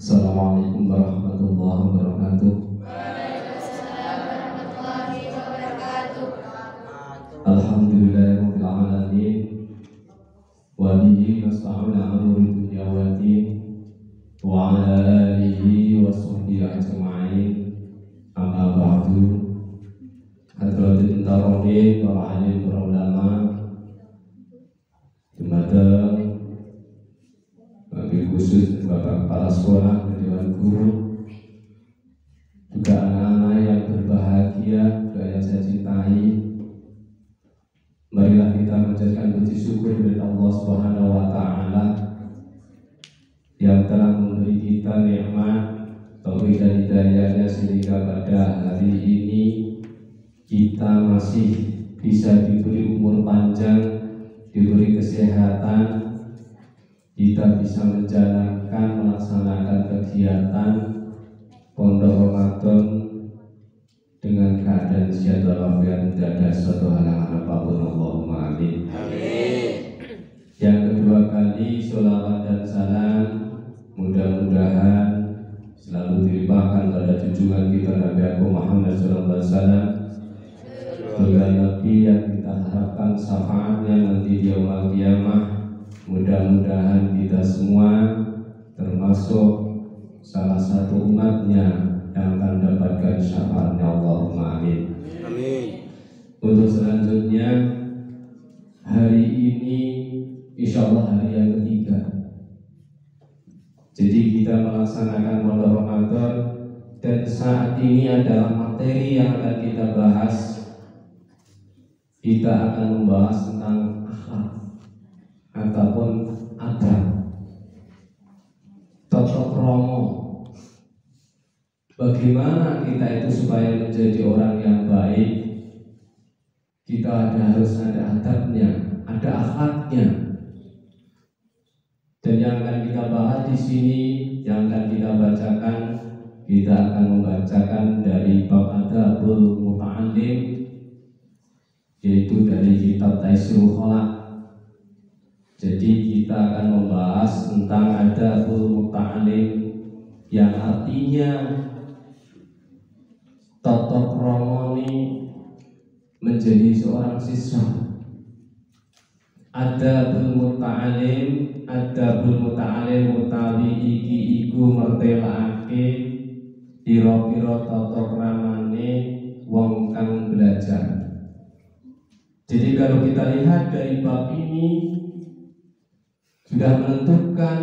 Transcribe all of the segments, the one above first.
Assalamualaikum warahmatullahi wabarakatuh. Alhamdulillahirabbil alamin. Wa bihi nasta'inu ala umuri dunya waddin. Wa ala alihi wa sahbihi ajma'in. Amma ba'du. Hadratin tarawih para alim para ulama. Dumateng bagi khusus Bapak Kepala Sekolah dan Dewan Guru, juga anak-anak yang berbahagia, juga yang saya cintai. Marilah kita menjadikan puji syukur kepada Allah Subhanahu wa Ta'ala yang telah memberi kita nikmat taufik dan hidayahnya sehingga pada hari ini kita masih bisa diberi umur panjang, diberi kesehatan, kita bisa menjalankan, melaksanakan kegiatan Pondok Ramadan dengan keadaan sehat walafiat, tidak ada suatu halangan apapun. Allahumma amin. Yang kedua kali sholawat dan salam mudah-mudahan selalu dilimpahkan pada junjungan kita Nabi Muhammad SAW, sebagai Nabi yang kita harapkan syafaatnya nanti di yaumul qiyamah. Mudah-mudahan kita semua termasuk salah satu umatnya yang akan mendapatkan syafaatnya. Allahumma amin. Amin. Untuk selanjutnya, hari ini insya Allah hari yang ketiga. Jadi kita melaksanakan Pondok Ramadan, dan saat ini adalah materi yang akan kita bahas. Kita akan membahas tentang akhlak ataupun adab, tata krama. Bagaimana kita itu supaya menjadi orang yang baik? Kita harus ada adabnya, ada akhlaknya. Dan yang akan kita bahas di sini, yang akan kita bacakan, kita akan membacakan dari bab Adabul Muta'allim, yaitu dari kitab Taisirul Khalaq. Jadi kita akan membahas tentang Adabul Muta'allim, yang artinya tata krama menjadi seorang siswa. Adabul Muta'allim, Adabul Muta'allim utawi iki iku mertelake pira-pira tata kramane wong kang belajar. Jadi kalau kita lihat dari bab ini sudah menentukan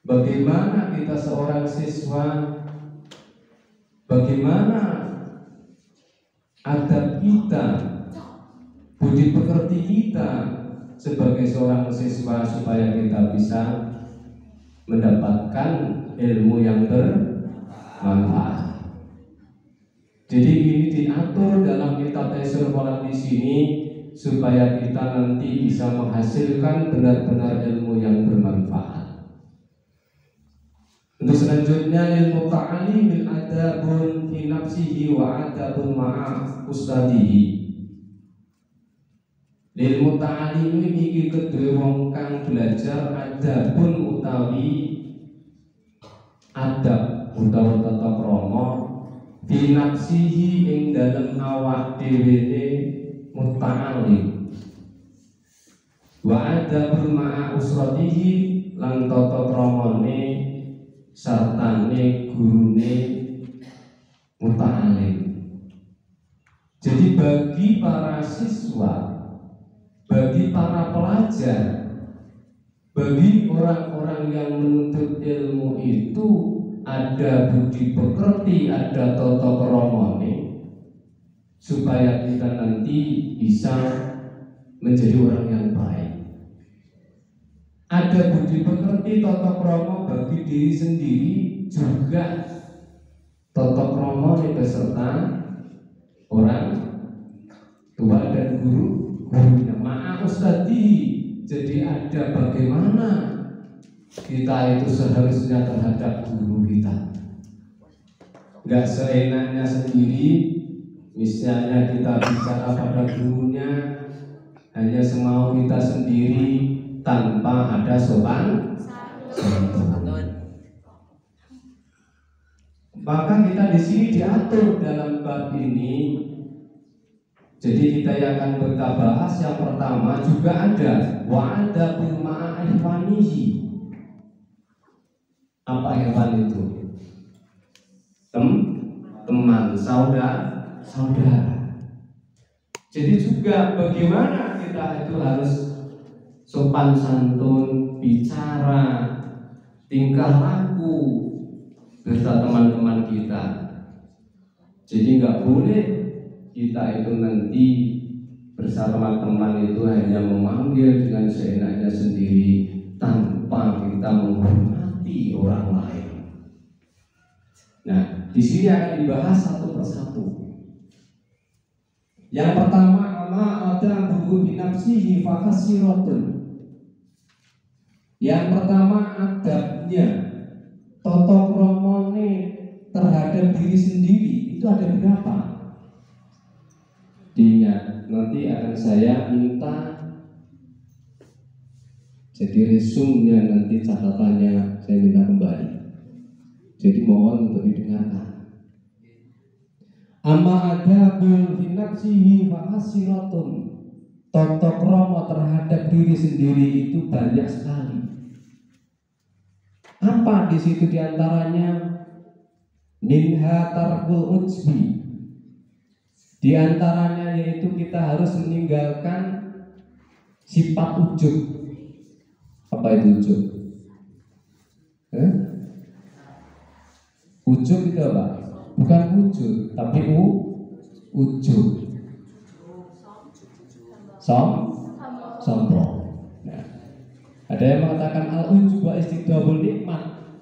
bagaimana kita seorang siswa, bagaimana adab kita, budi pekerti kita sebagai seorang siswa supaya kita bisa mendapatkan ilmu yang bermanfaat. Jadi ini diatur dalam kitab Taisirul Khalaq di sini supaya kita nanti bisa menghasilkan benar-benar ilmu yang bermanfaat. Untuk selanjutnya, ilmu ta'alim adabun fi nafsihi wa adabun ma'a ustadihi. Ilmu ta'alim iki kedue wong kang belajar adabun utawi adab utawa tata krama fi nafsihi ing dalem awak dhewe muta'alim, wa adabun ma'a usratihi lan tata kramane sartane gurune muta'alim. Jadi bagi para siswa, bagi para pelajar, bagi orang-orang yang menuntut ilmu itu ada budi pekerti, ada tata kramane supaya kita nanti bisa menjadi orang yang baik. Ada budi pekerti, tata krama bagi diri sendiri, juga tata krama beserta orang tua dan gurunya. Ma'a ustadi, jadi ada bagaimana kita itu seharusnya terhadap guru kita. Gak seenaknya sendiri. Misalnya kita bicara pada gurunya hanya semau kita sendiri tanpa ada sopan santun. Maka kita di sini diatur dalam bab ini. Jadi kita yang akan kita bahas yang pertama juga ada wa'adabul ma'ifanihi. Apa hewan itu? Teman, saudara. Jadi juga bagaimana kita itu harus sopan santun, bicara, tingkah laku beserta teman-teman kita. Jadi nggak boleh kita itu nanti bersama teman itu hanya memanggil dengan seenaknya sendiri tanpa kita menghormati orang lain. Nah, di sini akan dibahas satu persatu. Yang pertama, ama ada buku binafsihi fakasiratun. Yang pertama adabnya, toto kromone terhadap diri sendiri itu ada berapa? Diingat, nanti akan saya minta jadi resumnya, nanti catatannya saya minta kembali. Jadi mohon untuk didengarkan. Amma ada bil finafsihi fa'asiratun. Toto kromo terhadap diri sendiri itu banyak sekali. Apa di situ diantaranya? Minha tarkul ujbi. Di antaranya yaitu kita harus meninggalkan sifat ujub. Apa itu ujub? Ujub itu apa? Bukan wujud, tapi ujub. Sombong. Nah, ada yang mengatakan al-ujub wa istidabul nikmat.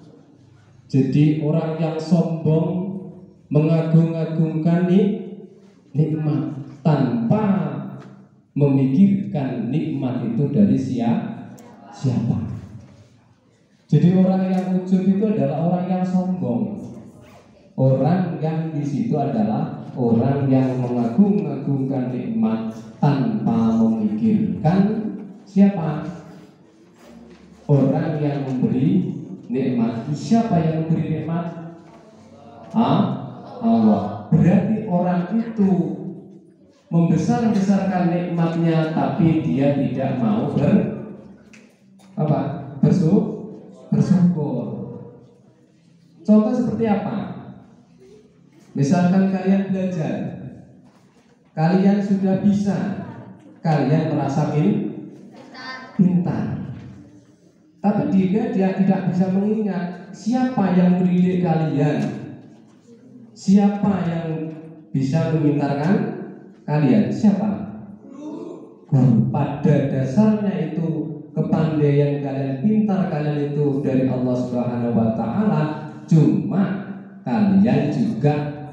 Jadi orang yang sombong mengagung-agungkan nikmat tanpa memikirkan nikmat itu dari siapa. Jadi orang yang ujub itu adalah orang yang sombong. Orang yang di situ adalah orang yang mengagung-agungkan nikmat tanpa memikirkan siapa. Orang yang memberi nikmat. Siapa yang memberi nikmat? Allah. Berarti orang itu membesar-besarkan nikmatnya, tapi dia tidak mau bersyukur. Contoh seperti apa? Misalkan kalian belajar, kalian sudah bisa, kalian merasa pintar, tapi dia tidak bisa mengingat siapa yang mendidik kalian, siapa yang bisa memintarkan kalian, siapa? Guru. Pada dasarnya itu kepandaian kalian, pintar kalian itu dari Allah Subhanahu wa taala, cuma kalian juga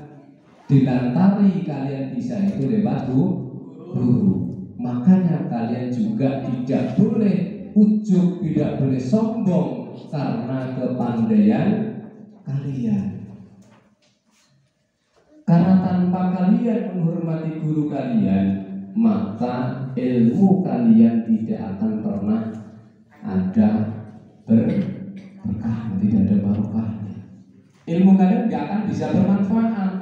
dilantari kalian bisa itu lewat guru. Makanya kalian juga tidak boleh ujub, tidak boleh sombong karena kepandaian kalian. Karena tanpa kalian menghormati guru kalian, maka ilmu kalian tidak akan pernah ada berkah, tidak ada barokahnya. Ilmu kalian tidak akan bisa bermanfaat.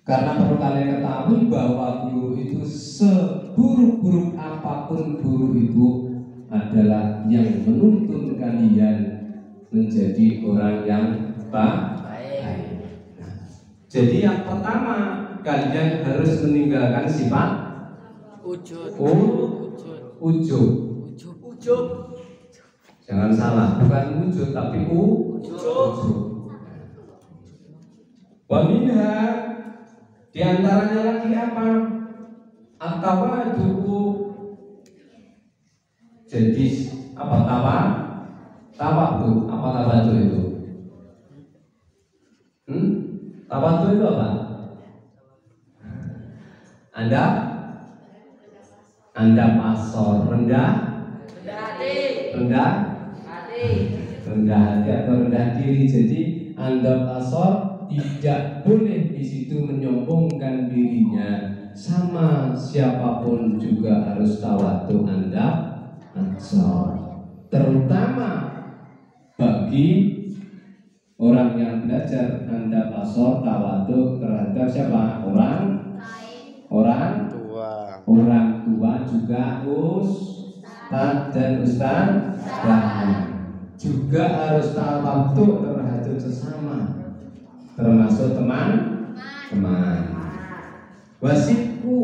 Karena perlu kalian ketahui bahwa guru itu seburuk-buruk apapun guru itu adalah yang menuntun kalian menjadi orang yang baik. Jadi yang pertama kalian harus meninggalkan sifat ujub. Jangan salah, bukan wujud tapi ujub. Wa minha, di antaranya lagi apa? At-tawadu. Jadi apa tawadu? Apa tawadu itu? Tawadu itu apa? Anda pasor, rendah hati atau rendah diri. Jadi Anda pasor, tidak boleh di situ menyombongkan dirinya. Sama siapapun juga harus tawadu Anda pasor. Terutama bagi Orang yang belajar anda pasor tawaduk terhadap siapa? Orang tua juga ustaz dan ustazah juga harus tawaduk terhadap sesama, termasuk teman. Wasitku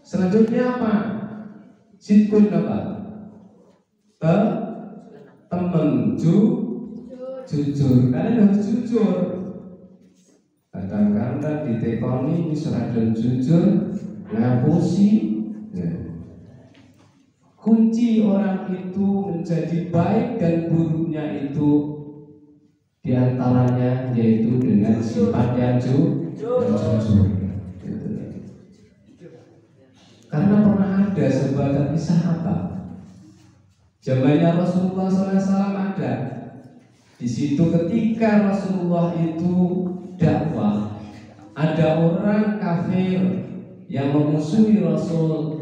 selanjutnya apa? Sitkun apa? Temen jujur. Kalian harus jujur. Kadang-kadang ditekoni misalnya jujur ngapusi ya. Kunci orang itu menjadi baik dan buruknya itu diantaranya yaitu dengan sifat yang jujur. Karena pernah ada sebuah kisah apa? Zamannya Rasulullah SAW ada. Di situ ketika Rasulullah itu dakwah, ada orang kafir yang memusuhi Rasul.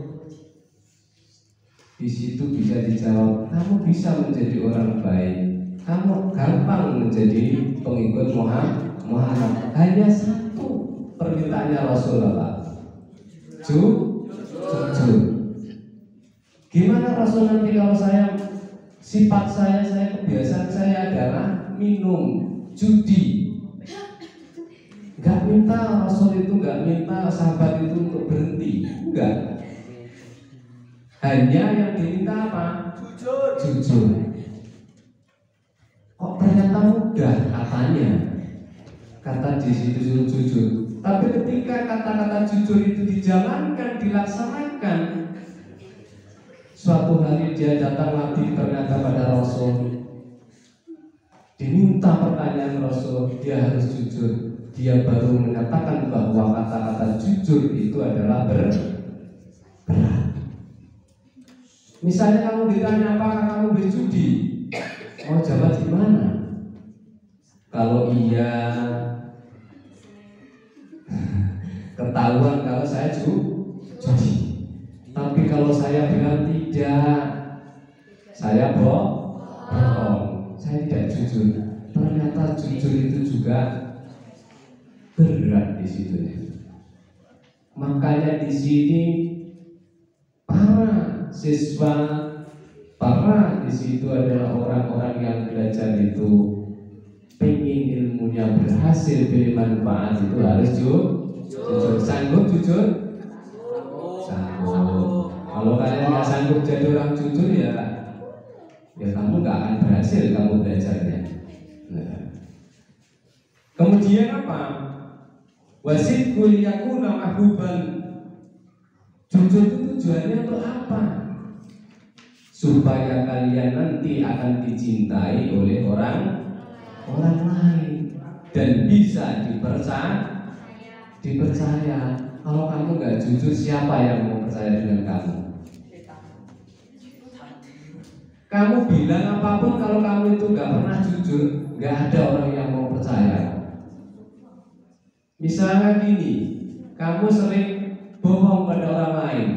Di situ bisa dijawab, kamu bisa menjadi orang baik, kamu gampang menjadi pengikut Muhammad. Hanya satu permintaannya Rasulullah, jujur. Gimana Rasul nanti kalau sifat saya kebiasaan saya adalah minum, judi. Gak minta Rasul itu, gak minta sahabat itu untuk berhenti, enggak. Hanya yang diminta apa? Jujur. Kok ternyata mudah katanya. Kata di situ jujur. Tapi ketika kata-kata jujur itu dijalankan, dilaksanakan, suatu hari dia datang lagi ternyata pada Rasul. Diminta pertanyaan Rasul, dia harus jujur. Dia baru mengatakan bahwa kata-kata jujur itu adalah berat. Misalnya kamu ditanya apakah kamu berjudi, mau jawab gimana? Kalau iya, ketahuan kalau saya judi. Tapi kalau saya bilang tidak, saya bohong, saya tidak jujur. Ternyata jujur itu juga berat di situ. Makanya di sini para siswa, para di situ adalah orang-orang yang belajar itu pengen ilmunya berhasil, bermanfaat itu harus jujur. Sanggup jujur? Sanggup. Kalau kalian nggak sanggup jadi orang jujur ya kamu nggak akan berhasil kamu belajarnya. Nah. Kemudian apa? Wasit kuliyakuna mahbuban. Jujur itu tujuannya untuk apa? Supaya kalian nanti akan dicintai oleh orang lain dan bisa dipercaya. Kalau kamu nggak jujur, siapa yang mau percaya dengan kamu? Kamu bilang apapun, kalau kamu itu nggak pernah jujur, nggak ada orang yang mau percaya. Misalnya gini, kamu sering bohong pada orang lain,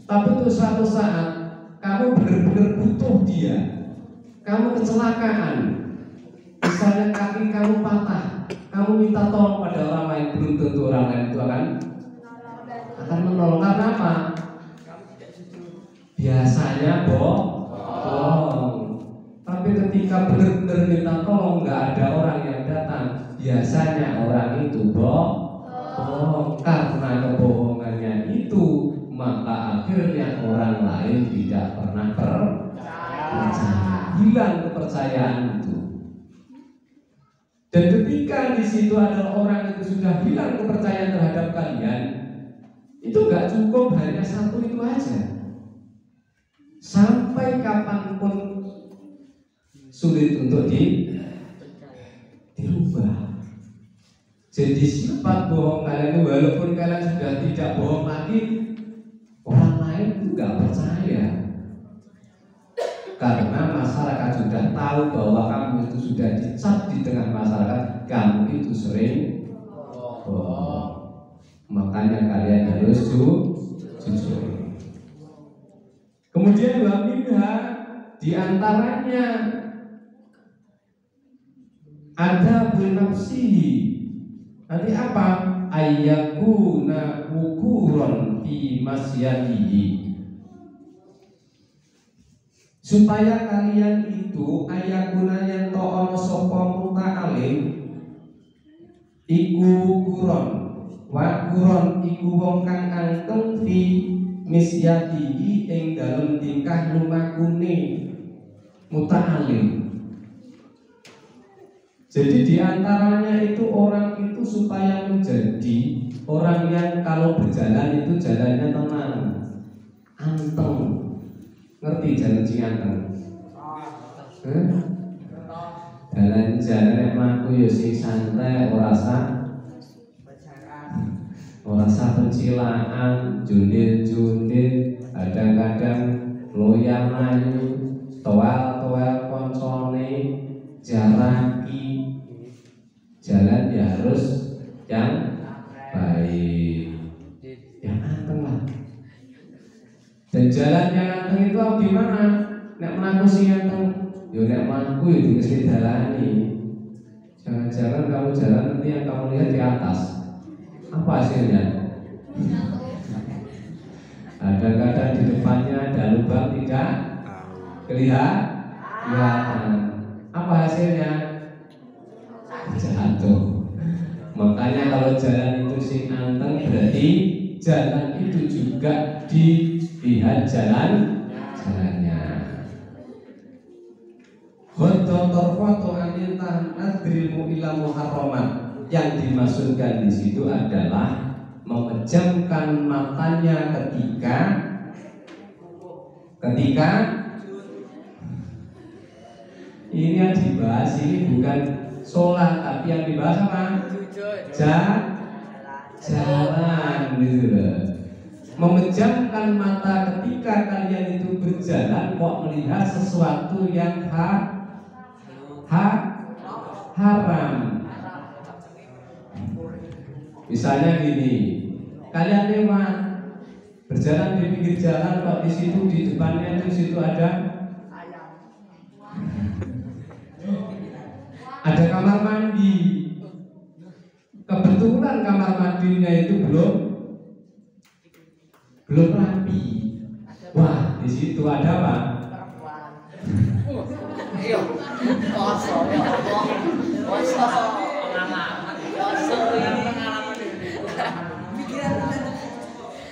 tapi untuk suatu saat kamu benar-benar butuh dia, kamu kecelakaan, misalnya kaki kamu patah, kamu minta tolong pada orang lain, belum tentu orang lain itu akan menolong. Karena apa? Biasanya bohong. Tapi ketika benar-benar minta tolong, nggak ada orang yang datang, biasanya orang itu bohong. Karena kebohongannya itu, maka akhirnya orang lain tidak pernah percaya. Hilang kepercayaan itu. Dan ketika di situ adalah orang itu sudah hilang kepercayaan terhadap kalian, itu nggak cukup hanya satu itu aja. Sampai kapanpun sulit untuk dirubah. Jadi sifat bohong kalian itu, walaupun kalian sudah tidak bohong lagi, orang lain itu nggak percaya. Karena masyarakat sudah tahu bahwa kamu itu sudah dicap di tengah masyarakat, kamu itu sering bohong. Makanya kalian harus jujur. Kemudian di antaranya Ada nafsihi. Nanti apa? Ayyakuna wukuron fi masyadihi. Supaya kalian itu ayakuna yang ta'ala sapa muta'alim iku wukuron. Wakuron iku wong kang anteng fi misyadihi ing dalem tingkah lumakune muta'alim. Jadi diantaranya itu orang itu supaya menjadi orang yang kalau berjalan itu jalannya tenang, anteng. Ngerti jalan sing anteng? Jalan mlaku ya sing santai, ora sah pencilaan, jundil-jundil, kadang-kadang loyang mlayu, toel-toel koncone, jaraki. Jalan ya harus yang baik, yang anteng lah. Dan jalan yang anteng itu gimana? Nek mlaku sing anteng, yo nek mlaku itu mesti dalani. Jangan-jangan kamu jalan nanti yang kamu lihat di atas. Apa hasilnya? Kadang-kadang di depannya ada lubang tidak kelihatan. Apa hasilnya? Jatuh. Makanya kalau jalan itu sing anteng berarti jalan itu juga dilihat jalannya. Khototor foto aniltahan adrimu ila muharraman. Yang dimaksudkan di situ adalah memejamkan matanya ketika ini yang dibahas ini bukan sholat, tapi yang dibahas apa? Jalan gitu loh. Memejamkan mata ketika kalian itu berjalan kok melihat sesuatu yang haram. Misalnya gini, kalian lewat berjalan di pinggir jalan kok di situ di depannya itu situ ada kamar mandi. Kebetulan kamar mandinya itu belum rapi. Wah, di situ ada apa?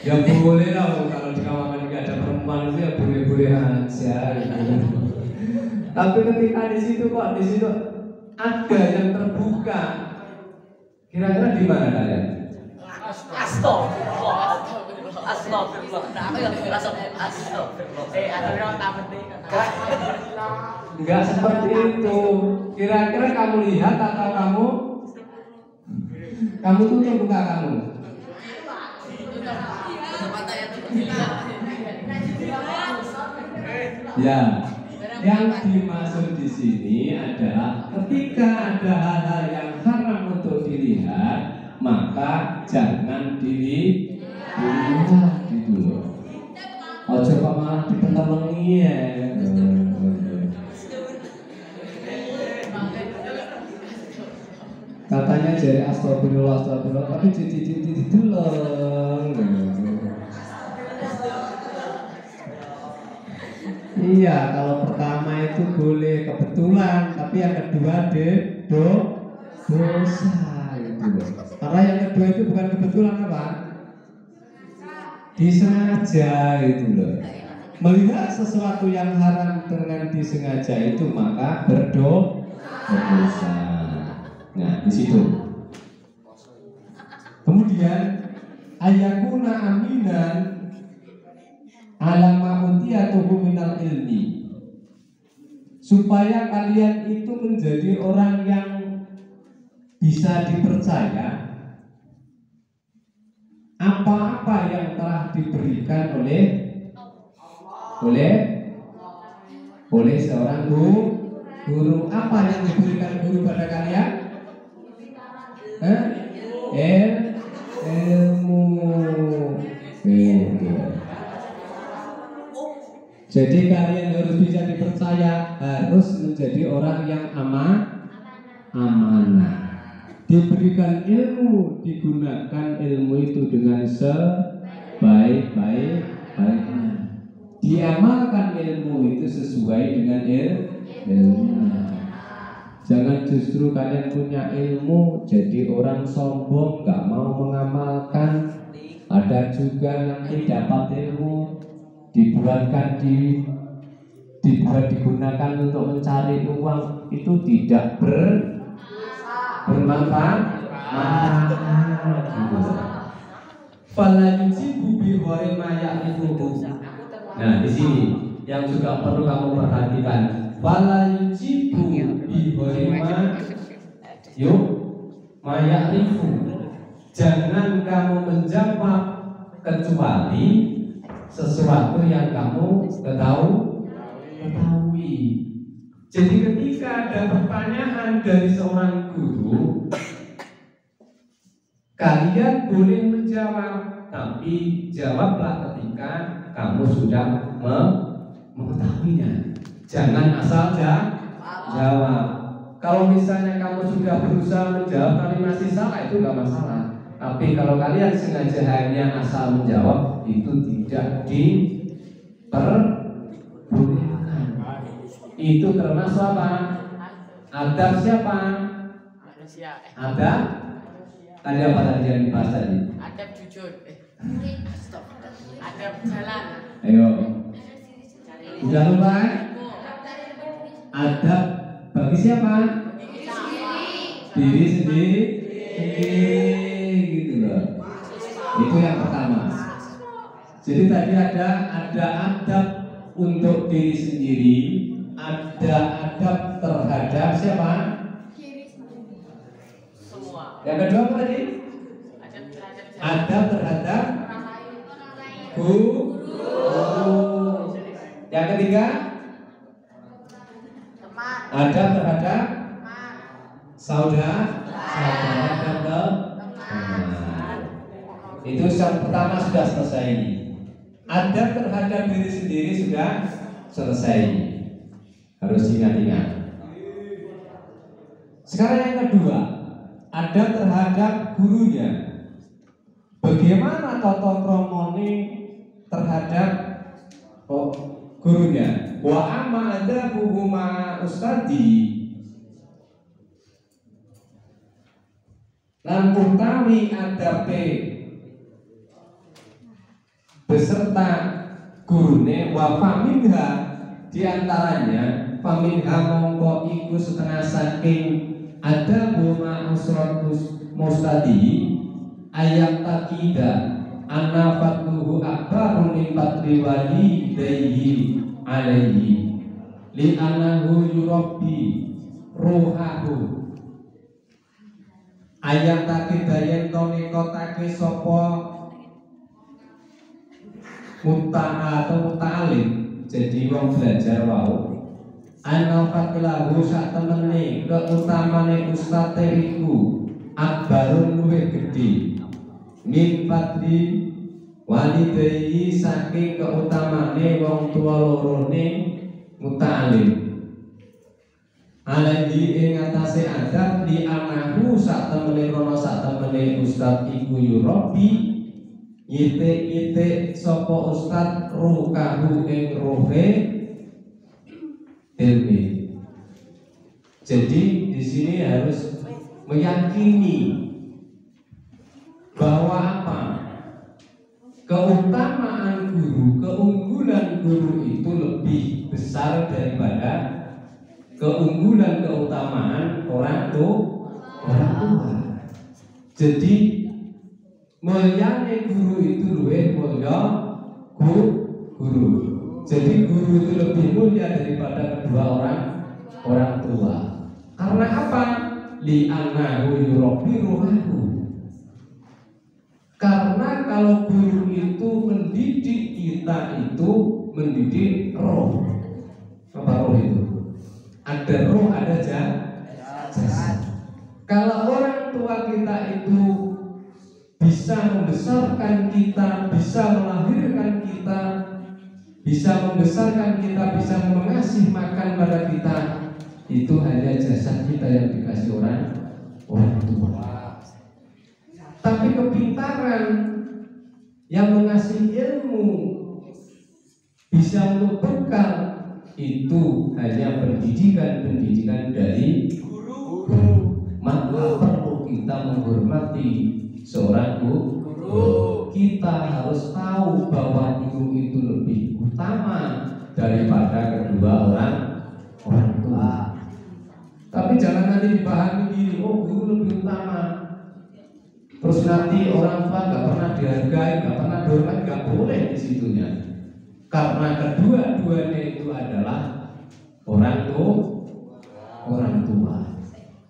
Ya boleh lah kalau di kamar mandi ada perempuan itu ya boleh-boleh aja gitu. Tapi ketika di situ ada yang terbuka, kira-kira di mana kalian? Enggak seperti itu. Kira-kira kamu lihat atau kamu tutup buka kamu? Ya, yang dimaksud di sini adalah ketika ada hal-hal yang haram untuk dilihat, maka jangan dilihat gitu loh. Ojo kok malah dipentelengi ya. Katanya jadi astagfirullah, tapi dideleng. Iya, kalau pertama itu boleh kebetulan, tapi yang kedua dosa gitu. Karena yang kedua itu bukan kebetulan apa? Disengaja gitu loh. Melihat sesuatu yang haram dengan disengaja itu maka berdosa. Nah, di situ. Kemudian ayakuna aminan alama utiyatuhu minal ilmi, supaya kalian itu menjadi orang yang bisa dipercaya apa-apa yang telah diberikan oleh seorang guru. Apa yang diberikan guru pada kalian? Ilmu. Jadi kalian harus bisa dipercaya, harus menjadi orang yang amanah. Diberikan ilmu, digunakan ilmu itu dengan sebaik-baiknya. Diamalkan ilmu itu sesuai dengan ilmunya. Jangan justru kalian punya ilmu jadi orang sombong, gak mau mengamalkan. Ada juga nanti dapat ilmu dibuat digunakan untuk mencari uang, itu tidak bermanfaat. Nah, di sini yang juga perlu kamu perhatikan. Fala yujibu bi maya'rifu. Jangan kamu menjawab kecuali sesuatu yang kamu ketahui. Jadi ketika ada pertanyaan dari seorang guru, kalian boleh menjawab, tapi jawablah ketika kamu sudah mengetahuinya. Jangan asal jawab. Kalau misalnya kamu sudah berusaha menjawab tapi masih salah, itu gak masalah. Tapi kalau kalian sengaja hanya asal menjawab, itu tidak diperbolehkan. Itu termasuk apa? Adab siapa? Adab? Tadi apa tadi yang dibahas tadi? Adab jujur. Adab jalan. Ayo. Udah lupa? Adab bagi siapa? Diri sendiri. Gitu loh. Itu yang pertama. Jadi tadi ada adab untuk diri sendiri, ada adab terhadap siapa? Semua. Yang kedua apa tadi? Adab terhadap guru. Yang ketiga? Adab terhadap saudara dan teman. Itu yang pertama sudah selesai. Adab terhadap diri sendiri sudah selesai. Harus ingat-ingat. Sekarang yang kedua, adab terhadap gurunya. Bagaimana tata kramane terhadap gurunya? Wa amma adabuhuma ustadi. Lan utawi adabe beserta gurune wa faminha, diantaranya faminha mongko iku setengah saking adabuma usratus mustadi ayat takidah anna fatuhu akbarun min fatri walidayhi alaihi li anahu yurabbi ruhahu. Ayat takidah yen to nekotake sapa muta'a atau muta'alim, jadi wong belajar wau anna fatilahu sak temene keutamane ustate iku akbarun luwih gedhe min fadli walidayhi saking keutamane wong tua lorone muta'alim alaihi ing atase adab di anahu sak temene rono sak temene ustad iku yurabi yite sapa ustad rukahu ing rohe ilmi. Jadi di sini harus meyakini bahwa apa? Keutamaan guru, keunggulan guru itu lebih besar daripada keunggulan keutamaan orang tua. Jadi mulyane guru itu luwih mulya guru. Jadi guru itu lebih mulia daripada kedua orang tua. Karena apa? Li annahu yurabbi ruhahu. Karena kalau guru itu mendidik kita, itu mendidik roh. Apa roh itu? Ada roh, ada jasad. Kalau orang tua kita itu bisa membesarkan kita, bisa melahirkan kita, bisa membesarkan kita, bisa mengasih makan pada kita, itu hanya jasad kita yang dikasih orang tua. Tapi kepintaran yang mengasih ilmu bisa untuk bekal itu hanya pendidikan dari guru. Maka perlu kita menghormati seorang guru. Kita harus tahu bahwa guru itu lebih utama daripada kedua orang tua. Tapi jangan nanti dipahami gini, oh guru lebih utama, terus nanti orang tua nggak pernah dihargai, nggak pernah dihormati, nggak boleh di situnya. Karena kedua-duanya itu adalah orang tua.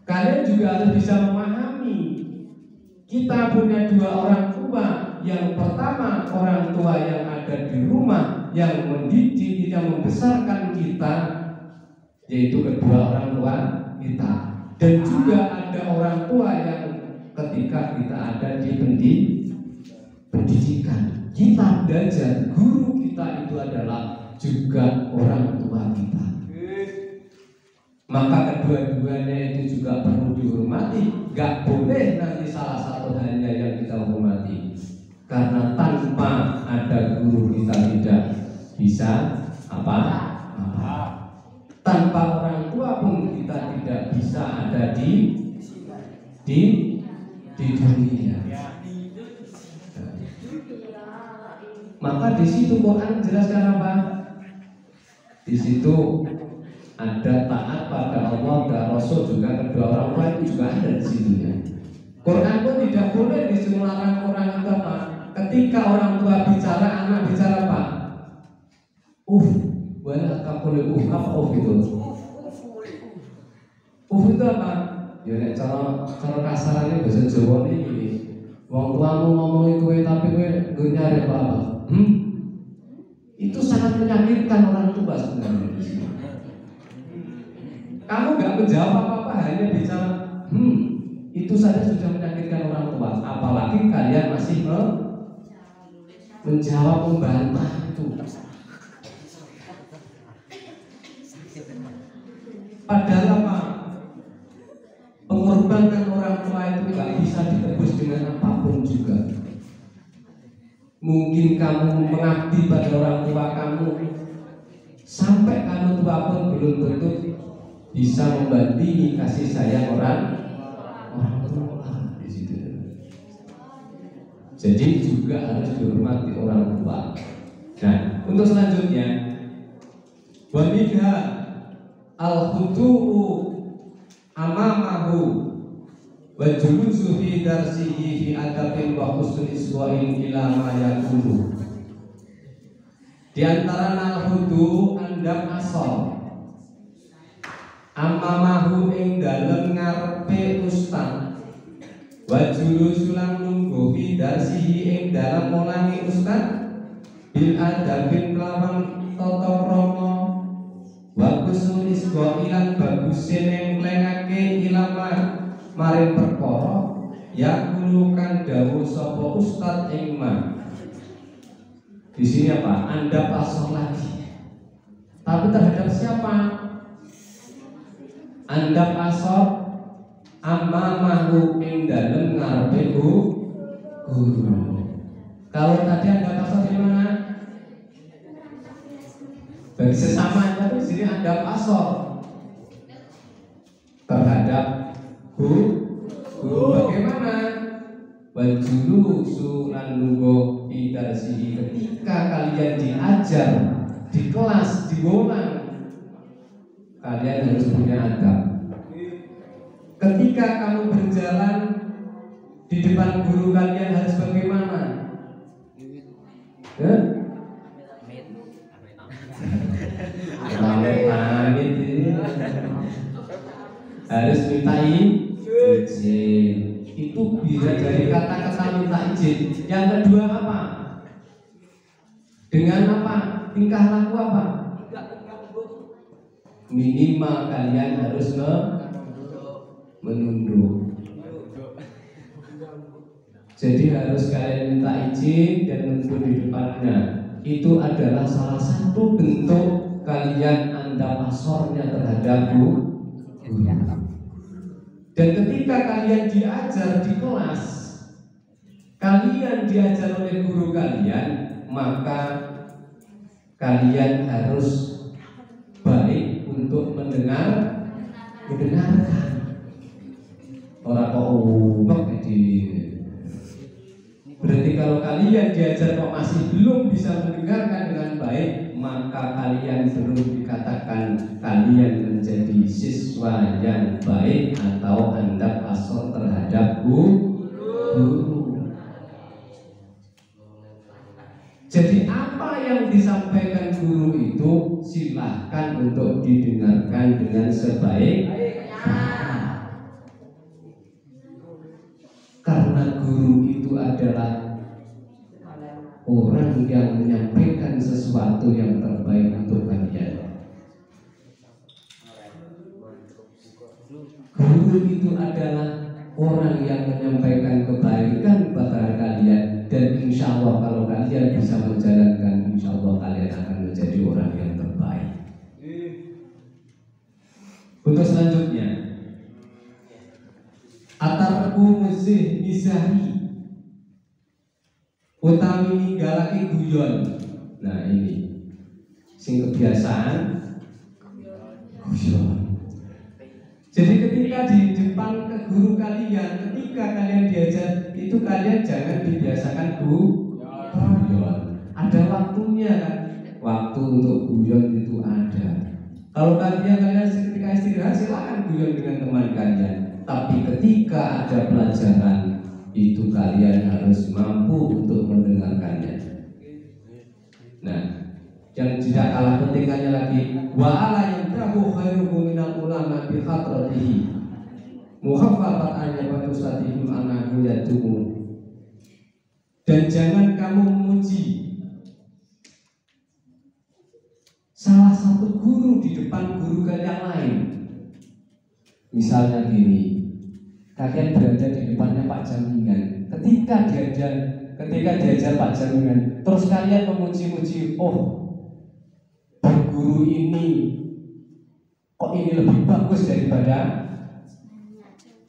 Kalian juga harus bisa memahami, kita punya dua orang tua. Yang pertama orang tua yang ada di rumah, yang mendidik, yang membesarkan kita, yaitu kedua orang tua kita. Dan juga ada orang tua yang ketika kita ada di pendidikan, kita belajar, guru kita itu adalah juga orang tua kita. Maka kedua-duanya itu juga perlu dihormati. Gak boleh nanti salah satu hanya yang kita hormati. Karena tanpa ada guru kita tidak bisa apa? Tanpa orang tua pun kita tidak bisa ada di dunia. Maka di situ Quran jelaskan apa? Di situ ada taat pada Allah dan Rasul, juga kedua orang tua itu juga ada di situnya. Quran pun tidak boleh disuruh larang orang itu apa? Ketika orang tua bicara, anak bicara apa? Wala taqulu apa itu? Itu apa? Ya nek cara kasarannya bahasa Jawa ini. Wong tuamu ngomong kowe tapi kowe nyari apa? Itu sangat menyakitkan orang tua sebenarnya. Kamu nggak menjawab apa-apa, hanya bicara itu saja sudah menyakitkan orang tua. Apalagi kalian masih menjawab, membantah itu. Padahal apa? Pengorbanan orang tua itu nggak bisa ditebus dengan apapun juga. Mungkin kamu mengabdi pada orang tua kamu sampai kamu tua pun belum tentu bisa membandingi kasih sayang orang tua di situ. Jadi juga harus dihormati orang tua. Nah, untuk selanjutnya, wa minha al-khudu'u amamahu wa julusu fi darsihi fi adabin wa husnul iswa'in ila ma yakulu. Di antara al-khudu' andap asal amamahu ing dalem ngarepe ustaz, wa julusu lan lungguh fi darsihi ing dalem mulangi ustaz, bil adabin kelawan tata krama wa husnul iswa'in bagusin ing lengake ilama maring perkara yakulu kang dawuh sapa ustaz ing ma. Di sini apa? Anda pasal lagi. Tapi terhadap siapa? Anda pasal amamahu ing dalem ngarepe guru. Kalau tadi Anda pasal di mana? Bagi sesama, tapi di sini Anda pasal terhadap guru. Bagaimana? Wajulu sunan lungguh idarsihi, ketika kalian diajar di kelas, di bolang, kalian harus punya adab. Ketika kamu berjalan di depan guru, kalian harus bagaimana? Harus minta izin. Itu bisa dari kata-kata minta izin. Yang kedua apa? Dengan apa? Tingkah laku apa? Minimal kalian harus menunduk. Jadi harus kalian minta izin dan menunduk di depannya. Itu adalah salah satu bentuk kalian Anda pasornya terhadap guru. Dan ketika kalian diajar di kelas, kalian diajar oleh guru kalian, maka kalian harus baik untuk mendengarkan. Orang kok berarti kalau kalian diajar kok masih belum bisa mendengarkan dengan baik, maka kalian belum dikatakan kalian menjadi siswa yang baik atau Anda pasor terhadap guru. Jadi apa yang disampaikan guru itu silahkan untuk didengarkan dengan sebaik-baiknya. Karena guru itu adalah orang yang menyampaikan sesuatu yang terbaik untuk kalian. Guru itu adalah orang yang menyampaikan kebaikan kepada kalian, dan insya Allah kalau kalian bisa menjalankan, insya Allah kalian akan menjadi orang yang terbaik. Untuk selanjutnya, atarku mesih misahi utawi ninggalake guyon. Nah ini sing kebiasaan guyon. Jadi ketika di depan ke guru kalian, ketika kalian diajar itu kalian jangan dibiasakan guyon. Ada waktunya kan? Waktu untuk guyon itu ada. Kalau kalian ketika istirahat silakan guyon dengan teman kalian. Tapi ketika ada pelajaran itu kalian harus mampu untuk mendengarkannya. Nah, yang tidak kalah pentingnya lagi, wa'ala yang tahu khairukum minal ulama bi hadratihi muhaffafat ayyabatu satihim anahu yadumu. Dan jangan kamu memuji salah satu guru di depan guru kalian lain. Misalnya gini, kalian berada di depannya Pak Jamingan. Ketika diajar Pak Jamingan, terus kalian memuji-muji, oh guru ini kok ini lebih bagus daripada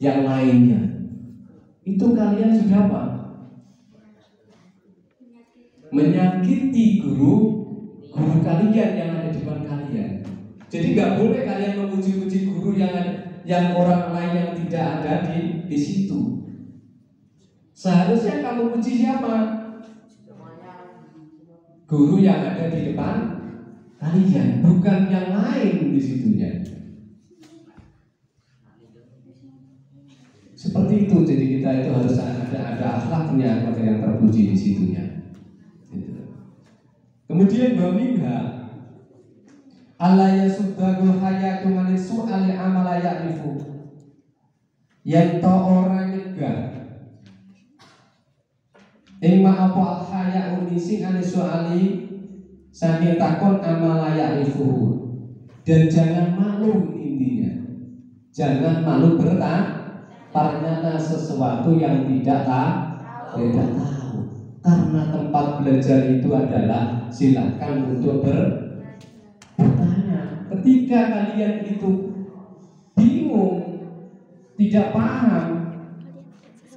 yang lainnya. Itu kalian sudah apa? Menyakiti guru kalian yang ada di depan kalian. Jadi nggak boleh kalian memuji-muji guru yang orang lain yang tidak ada di situ. Seharusnya kamu puji siapa? Guru yang ada di depan kalian, bukan yang lain di situnya. Seperti itu. Jadi kita itu harus ada akhlaknya pada yang terpuji di situnya. Kemudian baminha Allah yasuddagu hayatu manisu ali amala ya'rifu. Yang to orang nyegah Ima apa haya unisi anisu ali sami takon amala ya'rifu. Dan jangan malu, intinya jangan malu bertanya sesuatu yang tidak tahu. Karena tempat belajar itu adalah silakan untuk bertanya. Ketika kalian itu bingung, tidak paham,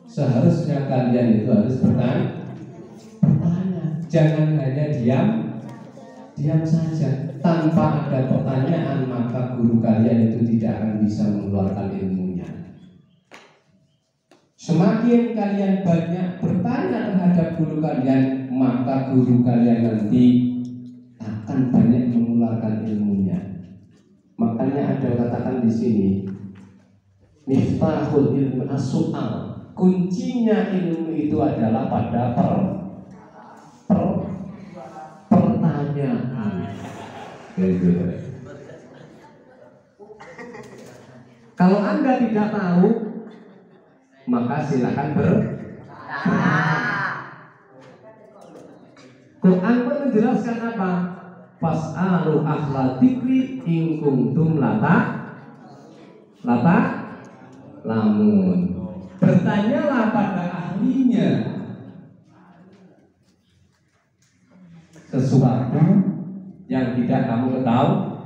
seharusnya kalian itu harus bertanya. Jangan hanya diam saja. Tanpa ada pertanyaan, maka guru kalian itu tidak akan bisa mengeluarkan ilmunya. Semakin kalian banyak bertanya terhadap guru kalian, maka guru kalian nanti akan banyak mengeluarkan ilmunya. Makanya ada katakan di sini, miftahul ilmu as-su'al. Kuncinya ilmu itu adalah pada pertanyaan. Kalau Anda tidak tahu, maka silakan bertanya. Quran pun menjelaskan apa? Fas'alu ahla dzikri in kuntum lamun. Bertanyalah pada ahlinya sesuatu yang tidak kamu ketahui.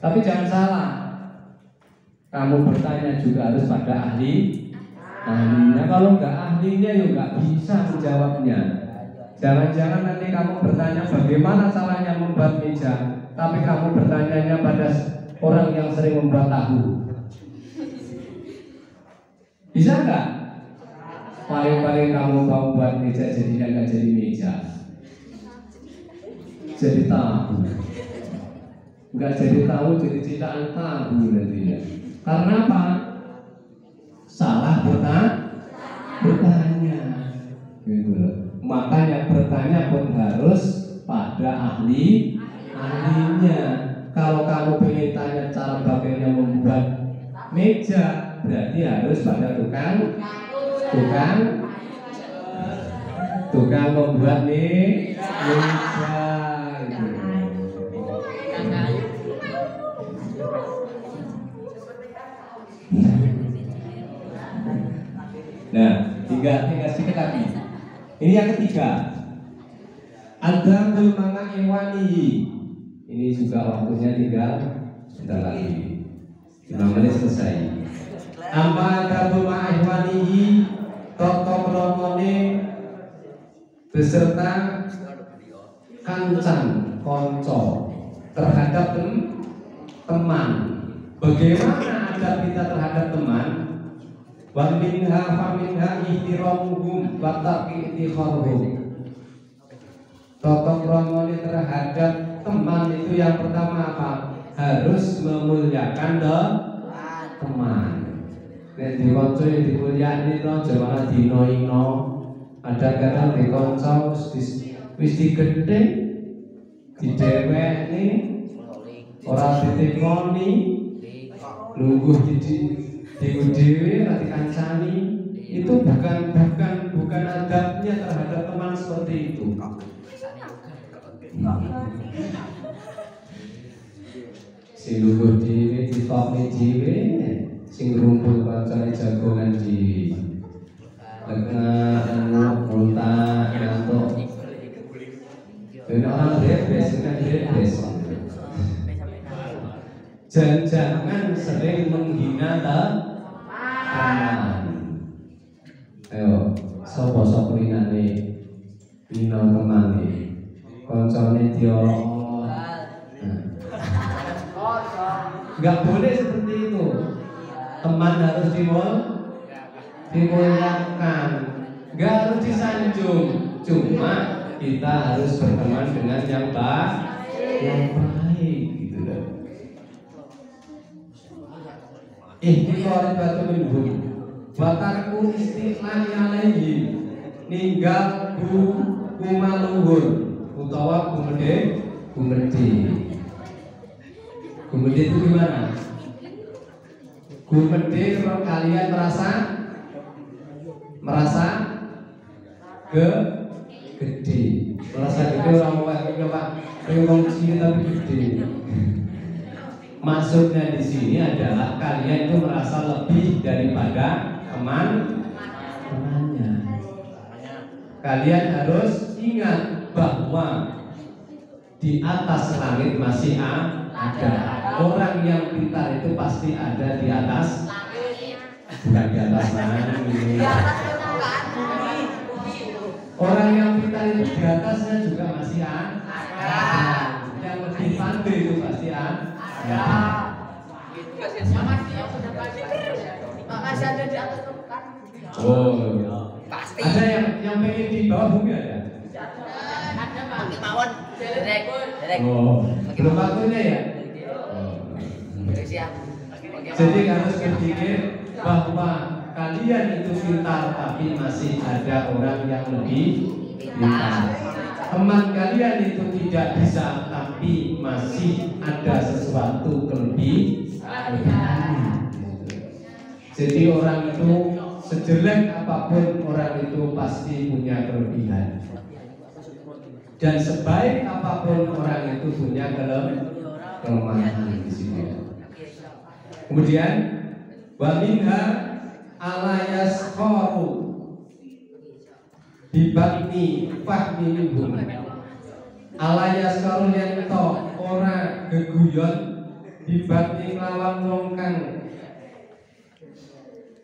Tapi jangan salah, Kamu bertanya juga harus pada ahlinya. Kalau nggak ahlinya ya nggak bisa menjawabnya. Jangan-jangan nanti kamu bertanya bagaimana caranya membuat meja, tapi kamu bertanyanya pada orang yang sering membuat tahu. Bisa nggak? Paling-paling kamu mau buat meja jadinya nggak jadi meja, jadi tahu. Nggak jadi tahu, jadi ciptaan tahu nantinya. Karena apa? Salah bertanya. Gitu loh. Makanya bertanya pun harus pada ahlinya. Kalau kamu pengen tanya cara bagaimana membuat meja, berarti harus pada tukang membuat meja. Nah, tinggal sedikit lagi. Ini yang ketiga. Adabul mana ewani. Ini juga waktunya tinggal sebentar lagi. 5 menit selesai. Amma adabul mana ewani, toto promone beserta kancan konco terhadap teman. Bagaimana adab kita terhadap teman? Wa minha fa minha ihtiramuhum wa taqitihum. Tata krama terhadap teman itu yang pertama apa? Harus memuliakan teman. Nek dikonco ya dimulyani to, aja malah dino-ino. Kadang-kadang dikonco wis digedhe, didewekne, ora ditekoni, lungguh dewe rati kancani, itu bukan adabnya terhadap teman seperti itu. Sing lungguh dewe ditokne dewe, sing rumpul kancane jagongan dewe. Lengah kontak ngantuk. Ben orang bebas kan bebas. Jangan sering menghina teman. Ayo, sapa linane hina teman iki. Koncone diolok. Enggak boleh seperti itu. Teman harus dimuliakan. Enggak harus disanjung. Cuma kita harus berteman dengan yang baik gitu loh. Ikhtiar batu minhum batarku istiqlani alaihi, ninggal kumaluhur utawa gumede. Gumede itu gimana? Gumede kalau kalian merasa gede, orang mau sini tapi gede. Maksudnya di sini adalah kalian itu merasa lebih daripada temannya. Kalian harus ingat bahwa di atas langit masih ada. Orang yang pintar itu pasti ada di atas, bukan di atas langit. Orang yang pintar itu di atasnya juga masih ada. Yang lebih pandai itu pasti ada. Masih ada di atas bukan? Oh, pasti. Ada yang pengen di bawah bumi ada? Ada Pak. Mawon. Direk. Oh, belum waktunya ya? Siap. Jadi harus berpikir bahwa kalian itu pintar, tapi masih ada orang yang lebih pintar. Teman kalian itu tidak bisa, tapi masih ada sesuatu kelebihan. Jadi orang itu sejelek apapun orang itu pasti punya kelebihan. Dan sebaik apapun orang itu punya kelemahan di sini. Kemudian wa minha ala yaskharu bibakni fahmi minhum. Ala yaskharu yen to ora geguyon bibakni lawan wong kang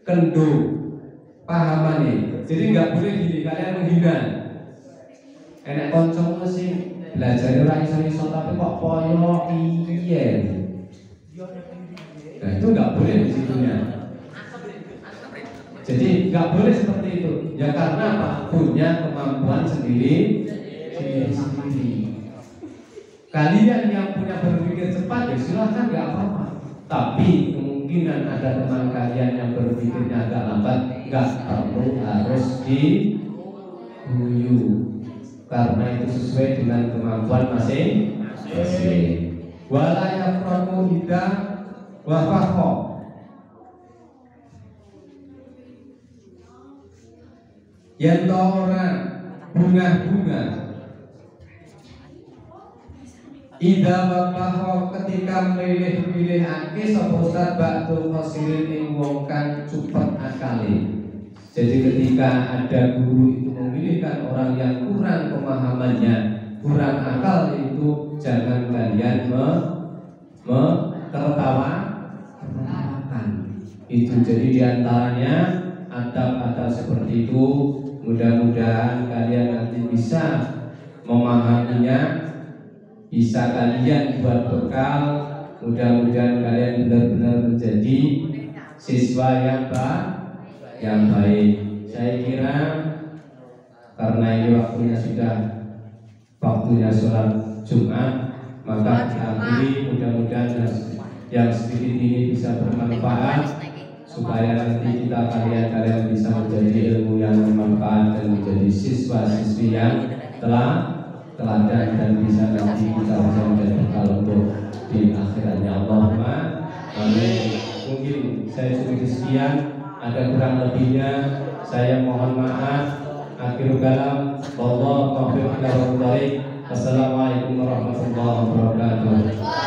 kendo pahamane. Jadi nggak boleh gini kalian menghina. Enak koncomu sih belajar ora iso tapi kok poyo iye. Nah itu nggak boleh di situnya. Jadi nggak boleh seperti itu. Ya karena apa? Punya kemampuan sendiri. Kalian yang punya berpikir cepat ya silahkan nggak apa-apa. Tapi kemungkinan ada teman kalian yang berpikirnya agak lambat, nggak perlu harus diguyu karena itu sesuai dengan kemampuan masing-masing. Wala yafraku ida wa fakho. Yen to ora bunga-bunga ida wabaho ketika milih-milihake sapa ustaz ba'dul qasirin ing wong kang cepet akale. Jadi ketika ada guru itu memilihkan orang yang kurang pemahamannya, kurang akal, itu jangan kalian tertawakan. Itu jadi diantaranya adab-adab seperti itu. Mudah-mudahan kalian nanti bisa memahaminya, bisa kalian buat bekal. Mudah-mudahan kalian benar-benar menjadi siswa yang baik. Saya kira karena ini waktunya sudah waktunya sholat Jumat, maka kita akhiri. Mudah-mudahan yang sedikit ini bisa bermanfaat, supaya nanti kalian bisa menjadi ilmu yang bermanfaat dan menjadi siswa-siswi yang teladan dan bisa nanti kita bisa menjadi bekal untuk di akhiratnya. Allahumma amin. Mungkin saya cukup sekian, ada kurang lebihnya saya mohon maaf. Akhirul kalam, wallahu a'lam bishawab. Wassalamualaikum warahmatullahi wabarakatuh.